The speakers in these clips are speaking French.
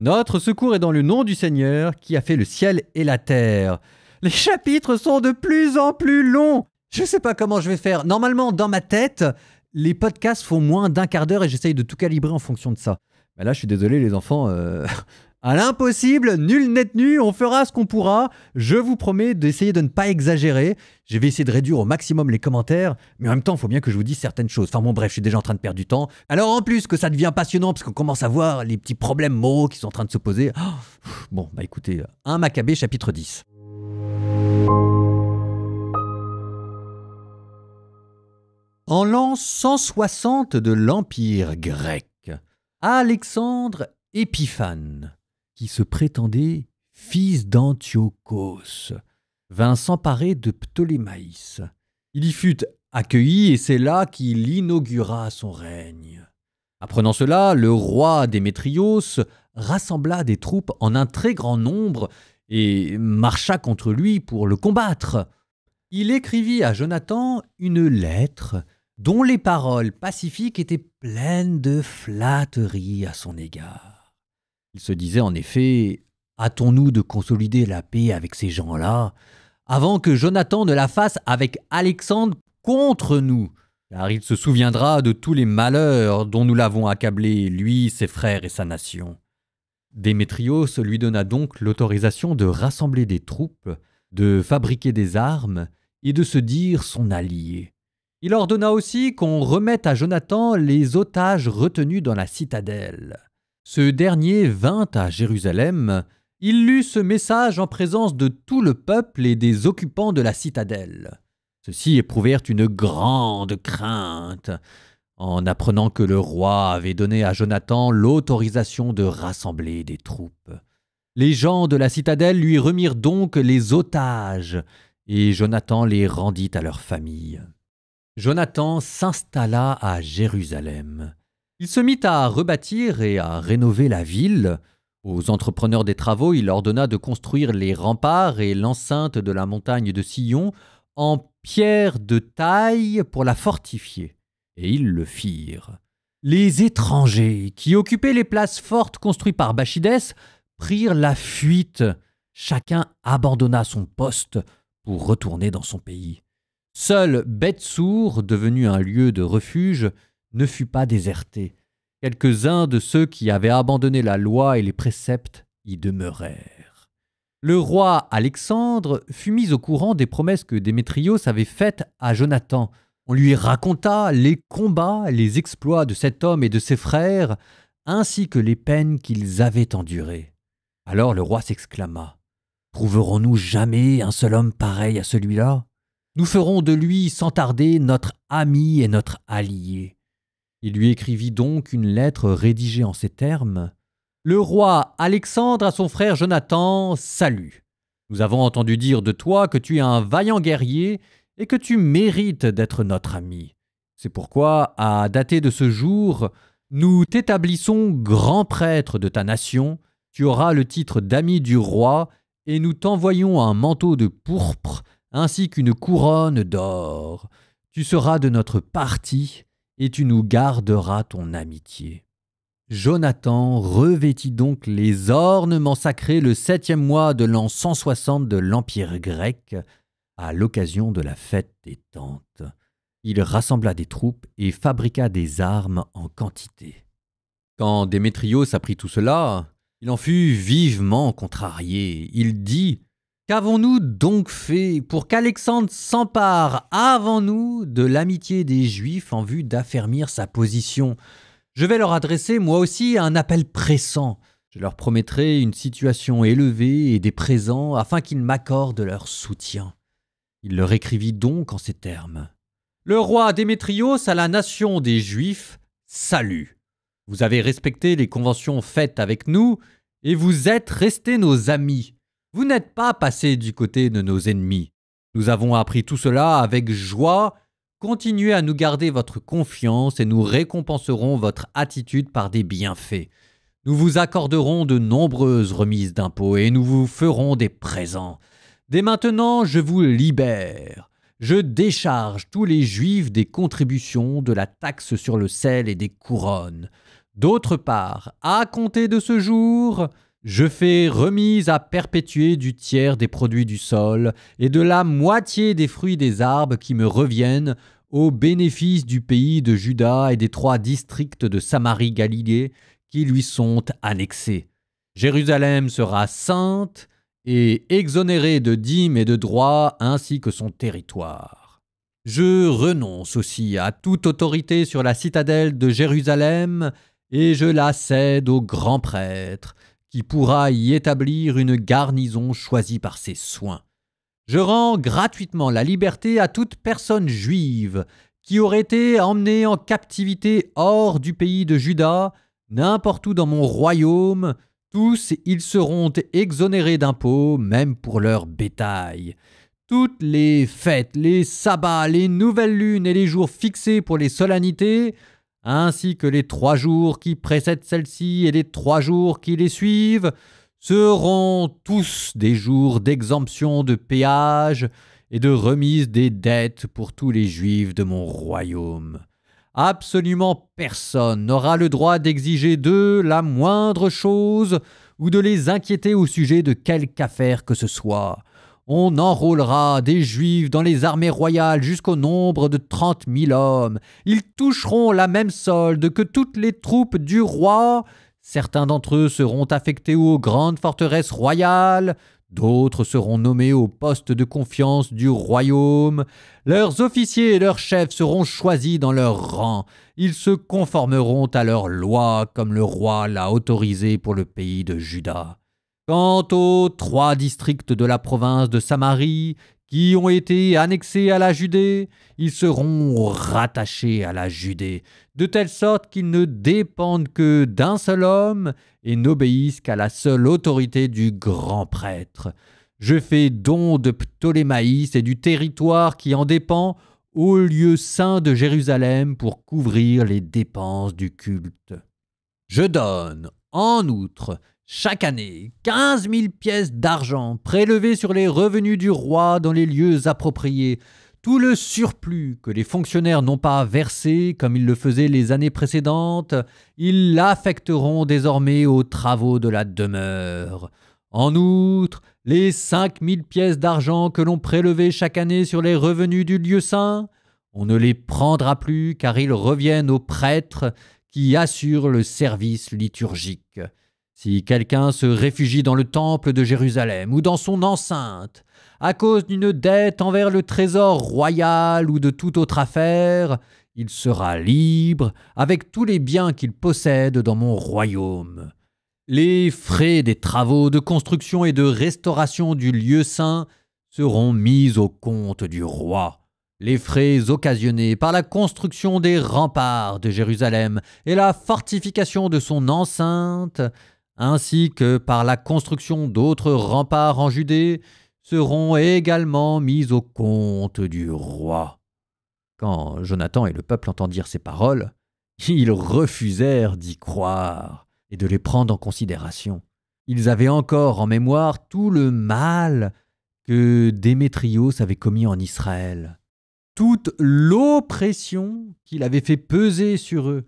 Notre secours est dans le nom du Seigneur qui a fait le ciel et la terre. Les chapitres sont de plus en plus longs. Je ne sais pas comment je vais faire. Normalement, dans ma tête, les podcasts font moins d'un quart d'heure et j'essaye de tout calibrer en fonction de ça. Mais là, je suis désolé les enfants, à l'impossible, nul n'est tenu, on fera ce qu'on pourra. Je vous promets d'essayer de ne pas exagérer. Je vais essayer de réduire au maximum les commentaires, mais en même temps, il faut bien que je vous dise certaines choses. Enfin bon, bref, je suis déjà en train de perdre du temps. Alors en plus que ça devient passionnant, parce qu'on commence à voir les petits problèmes moraux qui sont en train de se poser. Bon, bah écoutez, 1 Maccabée chapitre 10. En l'an 160 de l'Empire grec, Alexandre Épiphane, qui se prétendait fils d'Antiochos, vint s'emparer de Ptolémaïs. Il y fut accueilli et c'est là qu'il inaugura son règne. Apprenant cela, le roi Démétrios rassembla des troupes en un très grand nombre et marcha contre lui pour le combattre. Il écrivit à Jonathan une lettre dont les paroles pacifiques étaient pleines de flatteries à son égard. Il se disait en effet « Hâtons-nous de consolider la paix avec ces gens-là, avant que Jonathan ne la fasse avec Alexandre contre nous, car il se souviendra de tous les malheurs dont nous l'avons accablé, lui, ses frères et sa nation. » Démétrios lui donna donc l'autorisation de rassembler des troupes, de fabriquer des armes et de se dire son allié. Il ordonna aussi qu'on remette à Jonathan les otages retenus dans la citadelle. Ce dernier vint à Jérusalem. Il lut ce message en présence de tout le peuple et des occupants de la citadelle. Ceux-ci éprouvèrent une grande crainte en apprenant que le roi avait donné à Jonathan l'autorisation de rassembler des troupes. Les gens de la citadelle lui remirent donc les otages et Jonathan les rendit à leur famille. Jonathan s'installa à Jérusalem. Il se mit à rebâtir et à rénover la ville. Aux entrepreneurs des travaux, il ordonna de construire les remparts et l'enceinte de la montagne de Sion en pierre de taille pour la fortifier. Et ils le firent. Les étrangers qui occupaient les places fortes construites par Bacchidès prirent la fuite. Chacun abandonna son poste pour retourner dans son pays. Seul Bethsour, devenu un lieu de refuge, ne fut pas déserté. Quelques-uns de ceux qui avaient abandonné la loi et les préceptes y demeurèrent. Le roi Alexandre fut mis au courant des promesses que Démétrios avait faites à Jonathan. On lui raconta les combats, les exploits de cet homme et de ses frères, ainsi que les peines qu'ils avaient endurées. Alors le roi s'exclama « Trouverons-nous jamais un seul homme pareil à celui-là ? Nous ferons de lui sans tarder notre ami et notre allié. » Il lui écrivit donc une lettre rédigée en ces termes. « Le roi Alexandre à son frère Jonathan, salut. Nous avons entendu dire de toi que tu es un vaillant guerrier et que tu mérites d'être notre ami. C'est pourquoi, à dater de ce jour, nous t'établissons grand prêtre de ta nation, tu auras le titre d'ami du roi et nous t'envoyons un manteau de pourpre ainsi qu'une couronne d'or. Tu seras de notre parti et tu nous garderas ton amitié. » Jonathan revêtit donc les ornements sacrés le 7e mois de l'an 160 de l'Empire grec, à l'occasion de la fête des Tentes. Il rassembla des troupes et fabriqua des armes en quantité. Quand Démétrios apprit tout cela, il en fut vivement contrarié. Il dit « Qu'avons-nous donc fait pour qu'Alexandre s'empare avant nous de l'amitié des Juifs en vue d'affermir sa position ? Je vais leur adresser moi aussi un appel pressant. Je leur promettrai une situation élevée et des présents afin qu'ils m'accordent leur soutien. » Il leur écrivit donc en ces termes. « Le roi Démétrios à la nation des Juifs, salut. Vous avez respecté les conventions faites avec nous et vous êtes restés nos amis. Vous n'êtes pas passés du côté de nos ennemis. Nous avons appris tout cela avec joie. Continuez à nous garder votre confiance et nous récompenserons votre attitude par des bienfaits. Nous vous accorderons de nombreuses remises d'impôts et nous vous ferons des présents. Dès maintenant, je vous libère. Je décharge tous les Juifs des contributions, de la taxe sur le sel et des couronnes. D'autre part, à compter de ce jour, je fais remise à perpétuer du tiers des produits du sol et de la moitié des fruits des arbres qui me reviennent au bénéfice du pays de Juda et des 3 districts de Samarie-Galilée qui lui sont annexés. Jérusalem sera sainte et exonérée de dîmes et de droits ainsi que son territoire. Je renonce aussi à toute autorité sur la citadelle de Jérusalem et je la cède au grand prêtre qui pourra y établir une garnison choisie par ses soins. Je rends gratuitement la liberté à toute personne juive qui aurait été emmenée en captivité hors du pays de Juda, n'importe où dans mon royaume. Tous ils seront exonérés d'impôts, même pour leur bétail. Toutes les fêtes, les sabbats, les nouvelles lunes et les jours fixés pour les solennités, ainsi que les 3 jours qui précèdent celles-ci et les 3 jours qui les suivent, seront tous des jours d'exemption de péage et de remise des dettes pour tous les Juifs de mon royaume. Absolument personne n'aura le droit d'exiger d'eux la moindre chose ou de les inquiéter au sujet de quelque affaire que ce soit. On enrôlera des Juifs dans les armées royales jusqu'au nombre de 30 000 hommes. Ils toucheront la même solde que toutes les troupes du roi. Certains d'entre eux seront affectés aux grandes forteresses royales, d'autres seront nommés au poste de confiance du royaume. Leurs officiers et leurs chefs seront choisis dans leur rang. Ils se conformeront à leurs lois comme le roi l'a autorisé pour le pays de Juda. Quant aux 3 districts de la province de Samarie qui ont été annexés à la Judée, ils seront rattachés à la Judée, de telle sorte qu'ils ne dépendent que d'un seul homme et n'obéissent qu'à la seule autorité du grand prêtre. Je fais don de Ptolémaïs et du territoire qui en dépend au lieu saint de Jérusalem pour couvrir les dépenses du culte. Je donne, en outre, chaque année, 15 000 pièces d'argent prélevées sur les revenus du roi dans les lieux appropriés. Tout le surplus que les fonctionnaires n'ont pas versé, comme ils le faisaient les années précédentes, ils l'affecteront désormais aux travaux de la demeure. En outre, les 5 000 pièces d'argent que l'on prélevait chaque année sur les revenus du lieu saint, on ne les prendra plus car ils reviennent aux prêtres qui assurent le service liturgique. Si quelqu'un se réfugie dans le temple de Jérusalem ou dans son enceinte, à cause d'une dette envers le trésor royal ou de toute autre affaire, il sera libre avec tous les biens qu'il possède dans mon royaume. Les frais des travaux de construction et de restauration du lieu saint seront mis au compte du roi. Les frais occasionnés par la construction des remparts de Jérusalem et la fortification de son enceinte, ainsi que par la construction d'autres remparts en Judée, seront également mis au compte du roi. Quand Jonathan et le peuple entendirent ces paroles, ils refusèrent d'y croire et de les prendre en considération. Ils avaient encore en mémoire tout le mal que Démétrios avait commis en Israël, toute l'oppression qu'il avait fait peser sur eux.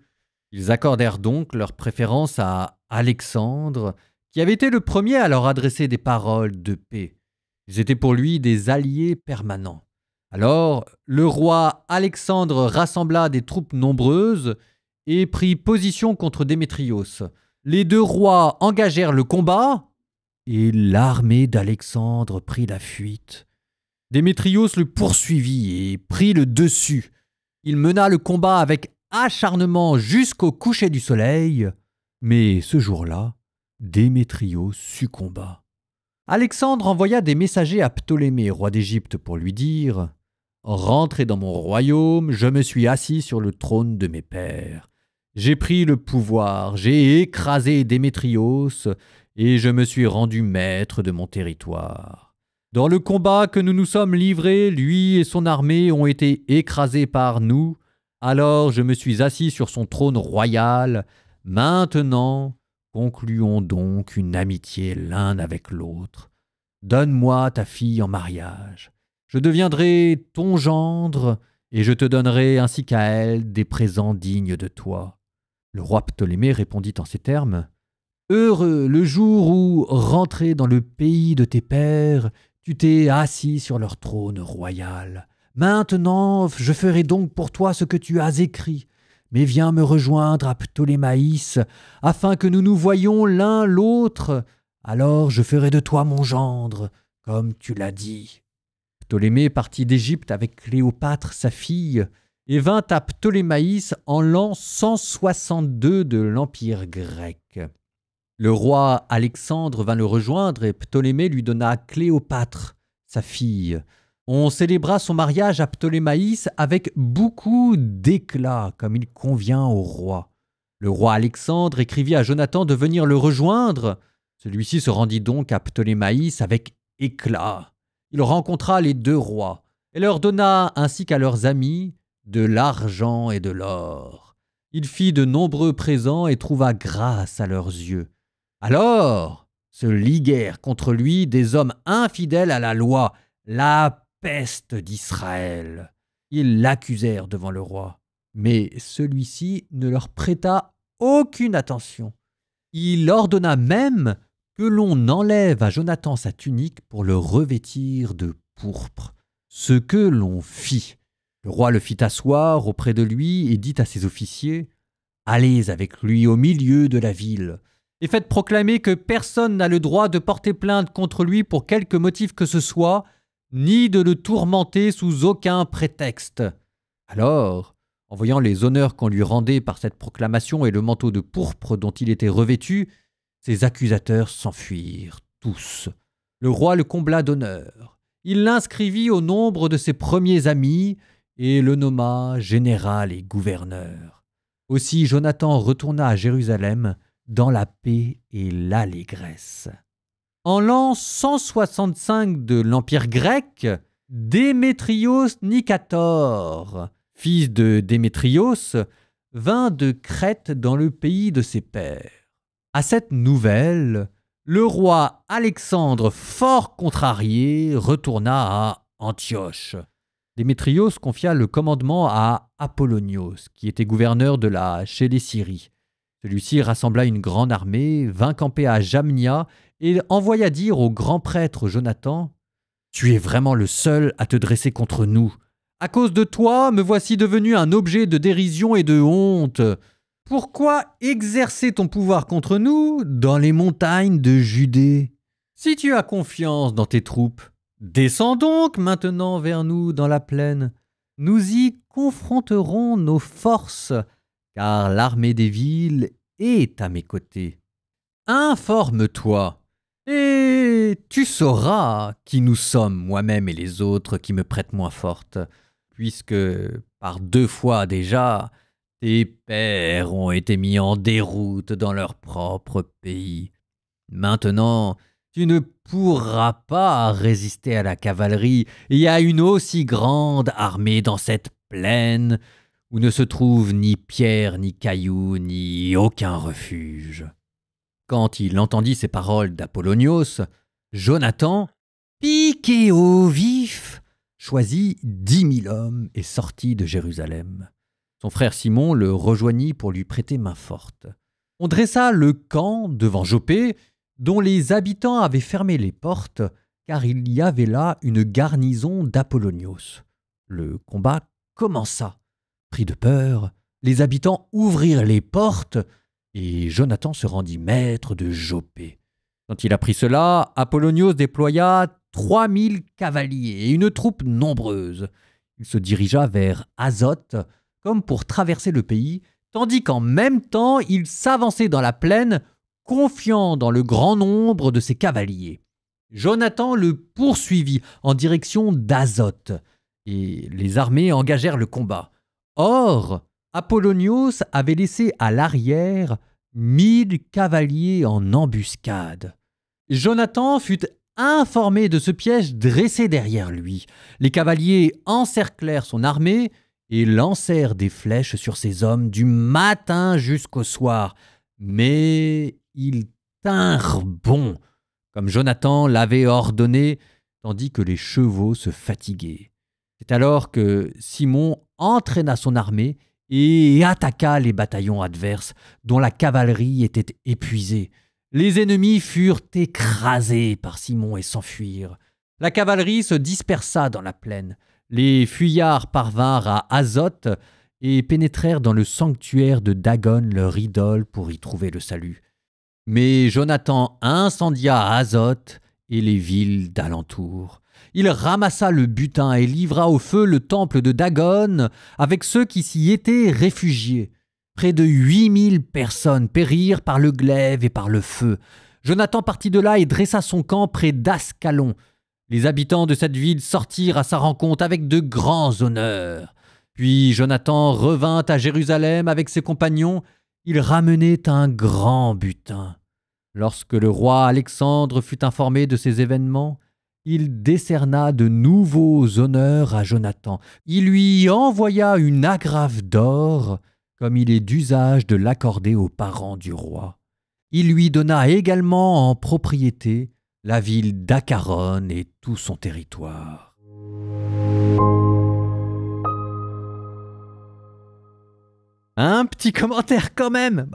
Ils accordèrent donc leur préférence à Alexandre, qui avait été le premier à leur adresser des paroles de paix. Ils étaient pour lui des alliés permanents. Alors, le roi Alexandre rassembla des troupes nombreuses et prit position contre Démétrios. Les 2 rois engagèrent le combat et l'armée d'Alexandre prit la fuite. Démétrios le poursuivit et prit le dessus. Il mena le combat avec acharnement jusqu'au coucher du soleil, mais ce jour-là, Démétrios succomba. Alexandre envoya des messagers à Ptolémée, roi d'Égypte, pour lui dire « Rentrez dans mon royaume, je me suis assis sur le trône de mes pères. J'ai pris le pouvoir, j'ai écrasé Démétrios et je me suis rendu maître de mon territoire. Dans le combat que nous nous sommes livrés, lui et son armée ont été écrasés par nous. Alors je me suis assis sur son trône royal. Maintenant, concluons donc une amitié l'un avec l'autre. Donne-moi ta fille en mariage. Je deviendrai ton gendre et je te donnerai ainsi qu'à elle des présents dignes de toi. Le roi Ptolémée répondit en ces termes: « Heureux le jour où, rentré dans le pays de tes pères, tu t'es assis sur leur trône royal. Maintenant, je ferai donc pour toi ce que tu as écrit. Mais viens me rejoindre à Ptolémaïs, afin que nous nous voyions l'un l'autre. Alors je ferai de toi mon gendre, comme tu l'as dit. » Ptolémée partit d'Égypte avec Cléopâtre, sa fille, et vint à Ptolémaïs en l'an 162 de l'Empire grec. Le roi Alexandre vint le rejoindre et Ptolémée lui donna Cléopâtre, sa fille. On célébra son mariage à Ptolémaïs avec beaucoup d'éclat, comme il convient au roi. Le roi Alexandre écrivit à Jonathan de venir le rejoindre. Celui-ci se rendit donc à Ptolémaïs avec éclat. Il rencontra les deux rois et leur donna, ainsi qu'à leurs amis, de l'argent et de l'or. Il fit de nombreux présents et trouva grâce à leurs yeux. Alors se liguèrent contre lui des hommes infidèles à la loi, la peste d'Israël. Ils l'accusèrent devant le roi, mais celui-ci ne leur prêta aucune attention. Il ordonna même que l'on enlève à Jonathan sa tunique pour le revêtir de pourpre, ce que l'on fit. Le roi le fit asseoir auprès de lui et dit à ses officiers: « Allez avec lui au milieu de la ville, et faites proclamer que personne n'a le droit de porter plainte contre lui pour quelque motif que ce soit, ni de le tourmenter sous aucun prétexte. » Alors, en voyant les honneurs qu'on lui rendait par cette proclamation et le manteau de pourpre dont il était revêtu, ses accusateurs s'enfuirent tous. Le roi le combla d'honneurs. Il l'inscrivit au nombre de ses premiers amis et le nomma général et gouverneur. Aussi Jonathan retourna à Jérusalem dans la paix et l'allégresse. En l'an 165 de l'Empire grec, Démétrios Nicator, fils de Démétrios, vint de Crète dans le pays de ses pères. À cette nouvelle, le roi Alexandre, fort contrarié, retourna à Antioche. Démétrios confia le commandement à Apollonios, qui était gouverneur de la Chélésyrie. Celui-ci rassembla une grande armée, vint camper à Jamnia et envoya dire au grand prêtre Jonathan: « Tu es vraiment le seul à te dresser contre nous. À cause de toi, me voici devenu un objet de dérision et de honte. Pourquoi exercer ton pouvoir contre nous dans les montagnes de Judée? Si tu as confiance dans tes troupes, descends donc maintenant vers nous dans la plaine. Nous y confronterons nos forces, car l'armée des villes est à mes côtés. Informe-toi, et tu sauras qui nous sommes, moi-même et les autres qui me prêtent main forte, puisque par 2 fois déjà, tes pères ont été mis en déroute dans leur propre pays. Maintenant, tu ne pourras pas résister à la cavalerie et à une aussi grande armée dans cette plaine où ne se trouve ni pierre, ni caillou, ni aucun refuge. » Quand il entendit ces paroles d'Apollonios, Jonathan, piqué au vif, choisit 10 000 hommes et sortit de Jérusalem. Son frère Simon le rejoignit pour lui prêter main forte. On dressa le camp devant Jopé, dont les habitants avaient fermé les portes, car il y avait là une garnison d'Apollonios. Le combat commença. Pris de peur, les habitants ouvrirent les portes et Jonathan se rendit maître de Jopé. Quand il apprit cela, Apollonios déploya 3000 cavaliers et une troupe nombreuse. Il se dirigea vers Azote, comme pour traverser le pays, tandis qu'en même temps il s'avançait dans la plaine, confiant dans le grand nombre de ses cavaliers. Jonathan le poursuivit en direction d'Azote, et les armées engagèrent le combat. Or, Apollonios avait laissé à l'arrière 1000 cavaliers en embuscade. Jonathan fut informé de ce piège dressé derrière lui. Les cavaliers encerclèrent son armée et lancèrent des flèches sur ses hommes du matin jusqu'au soir. Mais ils tinrent bon, comme Jonathan l'avait ordonné, tandis que les chevaux se fatiguaient. C'est alors que Simon entraîna son armée et attaqua les bataillons adverses, dont la cavalerie était épuisée. Les ennemis furent écrasés par Simon et s'enfuirent. La cavalerie se dispersa dans la plaine. Les fuyards parvinrent à Azote et pénétrèrent dans le sanctuaire de Dagon, leur idole, pour y trouver le salut. Mais Jonathan incendia Azote et les villes d'alentour. Il ramassa le butin et livra au feu le temple de Dagon avec ceux qui s'y étaient réfugiés. Près de 8000 personnes périrent par le glaive et par le feu. Jonathan partit de là et dressa son camp près d'Ascalon. Les habitants de cette ville sortirent à sa rencontre avec de grands honneurs. Puis Jonathan revint à Jérusalem avec ses compagnons. Il ramenait un grand butin. Lorsque le roi Alexandre fut informé de ces événements, il décerna de nouveaux honneurs à Jonathan. Il lui envoya une agrafe d'or, comme il est d'usage de l'accorder aux parents du roi. Il lui donna également en propriété la ville d'Acaron et tout son territoire. Un petit commentaire quand même.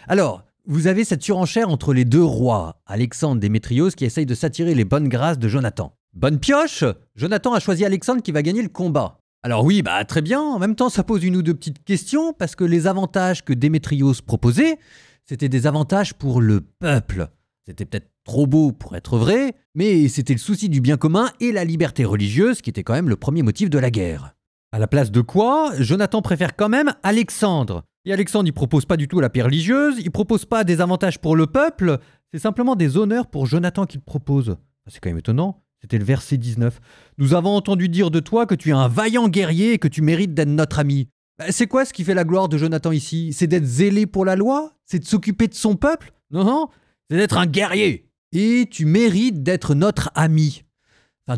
Alors, vous avez cette surenchère entre les deux rois, Alexandre Démétrios, qui essaye de s'attirer les bonnes grâces de Jonathan. Bonne pioche! Jonathan a choisi Alexandre qui va gagner le combat. Alors oui, très bien, en même temps ça pose une ou deux petites questions, parce que les avantages que Démétrios proposait, c'était des avantages pour le peuple. C'était peut-être trop beau pour être vrai, mais c'était le souci du bien commun et la liberté religieuse qui était quand même le premier motif de la guerre. À la place de quoi, Jonathan préfère quand même Alexandre. Et Alexandre, il propose pas du tout la paix religieuse, il propose pas des avantages pour le peuple, c'est simplement des honneurs pour Jonathan qu'il propose. C'est quand même étonnant, c'était le verset 19. « Nous avons entendu dire de toi que tu es un vaillant guerrier et que tu mérites d'être notre ami. » C'est quoi ce qui fait la gloire de Jonathan ici? C'est d'être zélé pour la loi? C'est de s'occuper de son peuple? Non, c'est d'être un guerrier. Et tu mérites d'être notre ami.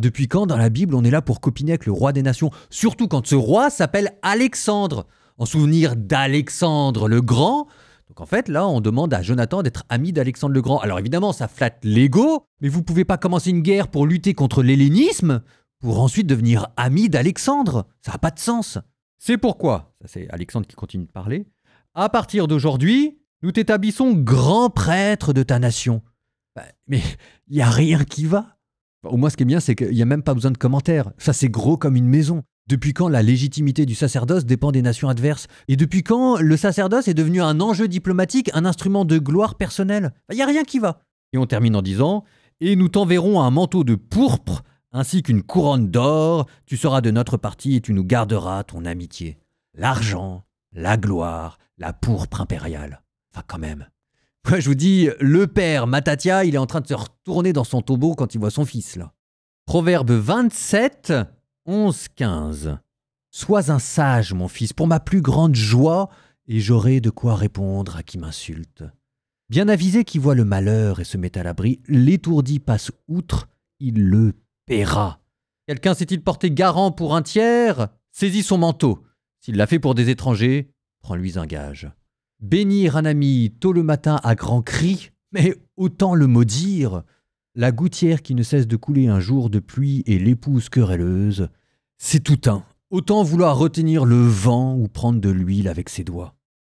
Depuis quand dans la Bible on est là pour copiner avec le roi des nations? Surtout quand ce roi s'appelle Alexandre, en souvenir d'Alexandre le Grand. Donc en fait là on demande à Jonathan d'être ami d'Alexandre le Grand. Alors évidemment ça flatte l'ego, mais vous pouvez pas commencer une guerre pour lutter contre l'hellénisme pour ensuite devenir ami d'Alexandre. Ça n'a pas de sens. C'est pourquoi, ça c'est Alexandre qui continue de parler, à partir d'aujourd'hui, nous t'établissons grand prêtre de ta nation. Mais il n'y a rien qui va. Au moins, ce qui est bien, c'est qu'il n'y a même pas besoin de commentaires. Ça, c'est gros comme une maison. Depuis quand la légitimité du sacerdoce dépend des nations adverses? Et depuis quand le sacerdoce est devenu un enjeu diplomatique, un instrument de gloire personnelle? Il n'y a rien qui va. Et on termine en disant « Et nous t'enverrons un manteau de pourpre ainsi qu'une couronne d'or. Tu seras de notre parti et tu nous garderas ton amitié. L'argent, la gloire, la pourpre impériale. » Quand même. Moi, je vous dis, le père Matatia, il est en train de se retourner dans son tombeau quand il voit son fils, là. Proverbe 27, 11-15. Sois un sage, mon fils, pour ma plus grande joie, et j'aurai de quoi répondre à qui m'insulte. Bien avisé qui voit le malheur et se met à l'abri, l'étourdi passe outre, il le paiera. Quelqu'un s'est-il porté garant pour un tiers? Saisis son manteau. S'il l'a fait pour des étrangers, prends-lui un gage. Bénir un ami tôt le matin à grands cris, mais autant le maudire. La gouttière qui ne cesse de couler un jour de pluie et l'épouse querelleuse, c'est tout un. Autant vouloir retenir le vent ou prendre de l'huile avec ses doigts.